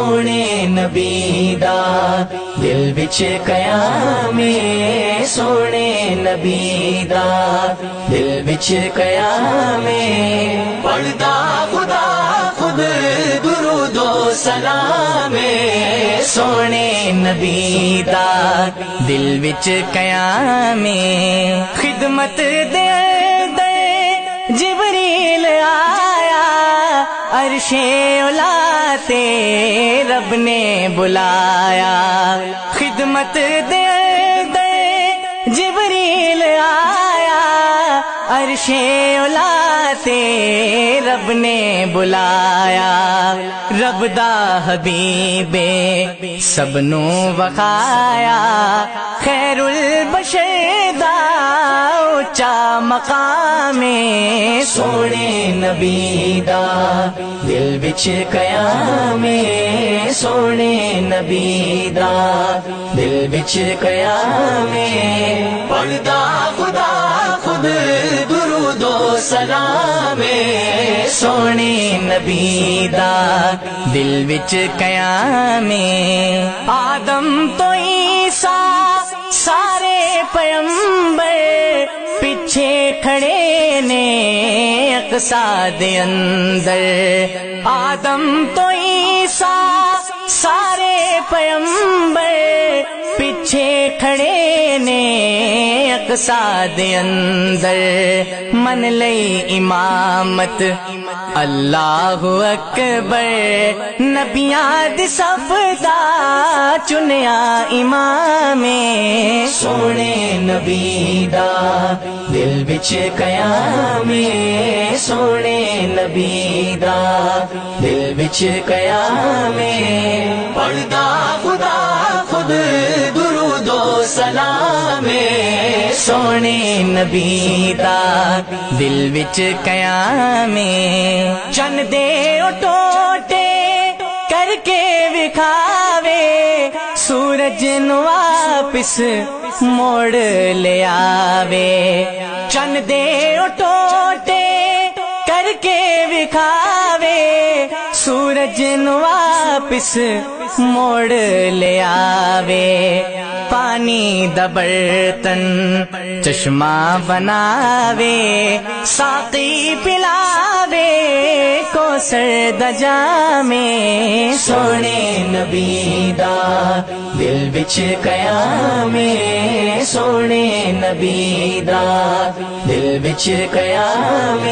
سونے نبی دا دل وچ قیام سونے نبی دا دل وچ قیام پڑھدا خدا خود درود و سلام سونے نبی دا دل وچ قیام خدمت دے جبریل آیا عرش اولا تے رب نے بلایا خدمت دے جبریل آیا عرش اولا تے رب نے بلایا رب دا حبیب سب نو وقایا خیر البشر دا اونچا مقام سونے نبی دا دل وچ قیام سونے نبی دا دل وچ قیام پڑھدا خدا خود درود و سلام سونے نبی دا دل وچ قیام آدم تو عیسیٰ سارے پیغمبر پیچھے کھڑے نے اقصا دے اندر آدم تو عیسیٰ سارے پیغمبر پیچھے کھڑے نے اقصا دے اندر من لئی امامت اللہ اکبر نبیاں دی صف دا چنیا امام سونے نبی دا دل وچ قیام سونے نبی دا دل وچ قیام پڑھدا خدا خود درود و سلام سونے نبی دا دل وچ قیام چن دے ٹوٹے کر کے وکھاوے سورج نو واپس موڑ لے آوے چن دے ٹوٹے کر کے وکھاوے سورج نو واپس موڑ لے آوے پانی دا برتن چشمہ بناوے ساقی پلاوے کوثر دا جام سونے نبی دا دل وچ قیام سونے نبی دا دل وچ قیام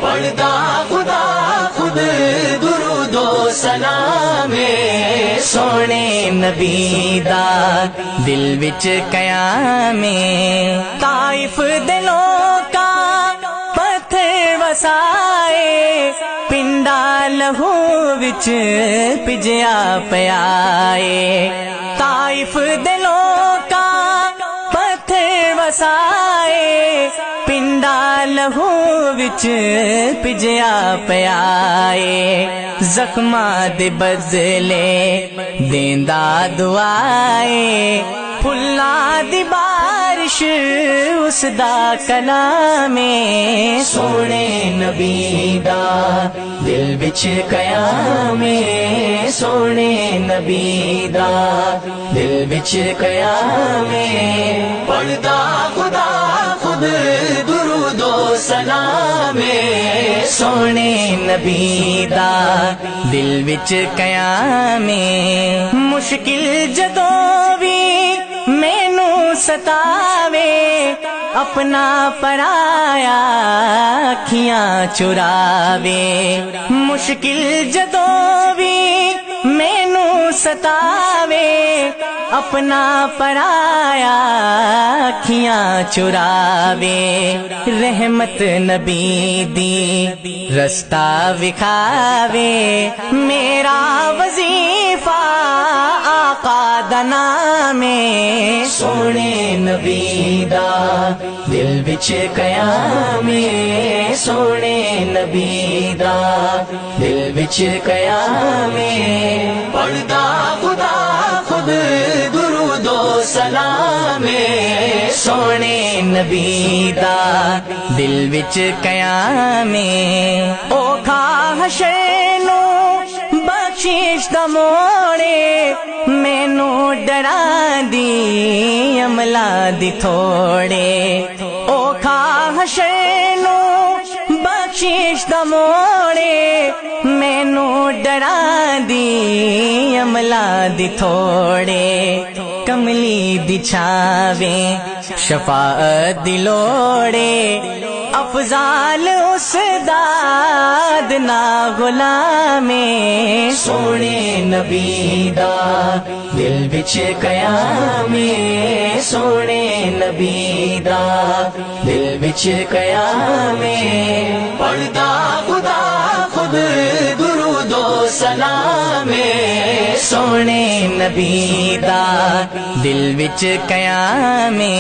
پڑھدا خدا خود درود و سلام سونے نبی دا دل وچ قیام طائف دے لوکاں پتھر وسائے پنڈا لہو وچ پجیا پیائے طائف دے لوکاں پتھر وسائے پنڈا لہو وچ پجیا پیائے زخماں دے بدلے دیندا دعائے پھلاں دی بارش اس دا کلام سونے نبی دا دل وچ قیام سونے نبی دا دل وچ قیام پڑھدا خدا خود درود و سلام سونے نبی دا دل وچ قیام مشکل جدوں بھی مینو ستاوے اپنا پرایا اکھیاں چراوے مشکل جدوں بھی مینو ستاوے اپنا پرایا اکھیاں چراوے رحمت نبی دی رستہ وکھاوے میرا وظیفہ آقا دا نام سونے نبی دا دل وچ قیام سونے نبی دا دل وچ قیام پڑھدا خدا خود درود و سلام سونے نبی دا دل وچ قیام اوکھا حشر نو بخش بخشش دا موڑے مینو ڈرا دی عملہ دی تھوڑے اوکھا حشر نو بخشش دا موڑے مینو ڈرا دی عملہ دی تھوڑے کملی دی چھاویں شفاعت دی لوڑے افضال اس داد نا غلامے سونے نبی دا دل بچ قیامے سونے نبی دا دل بچ قیامے پڑھدا خدا خود درود و سلامے سونے نبی دا دل بچ قیامے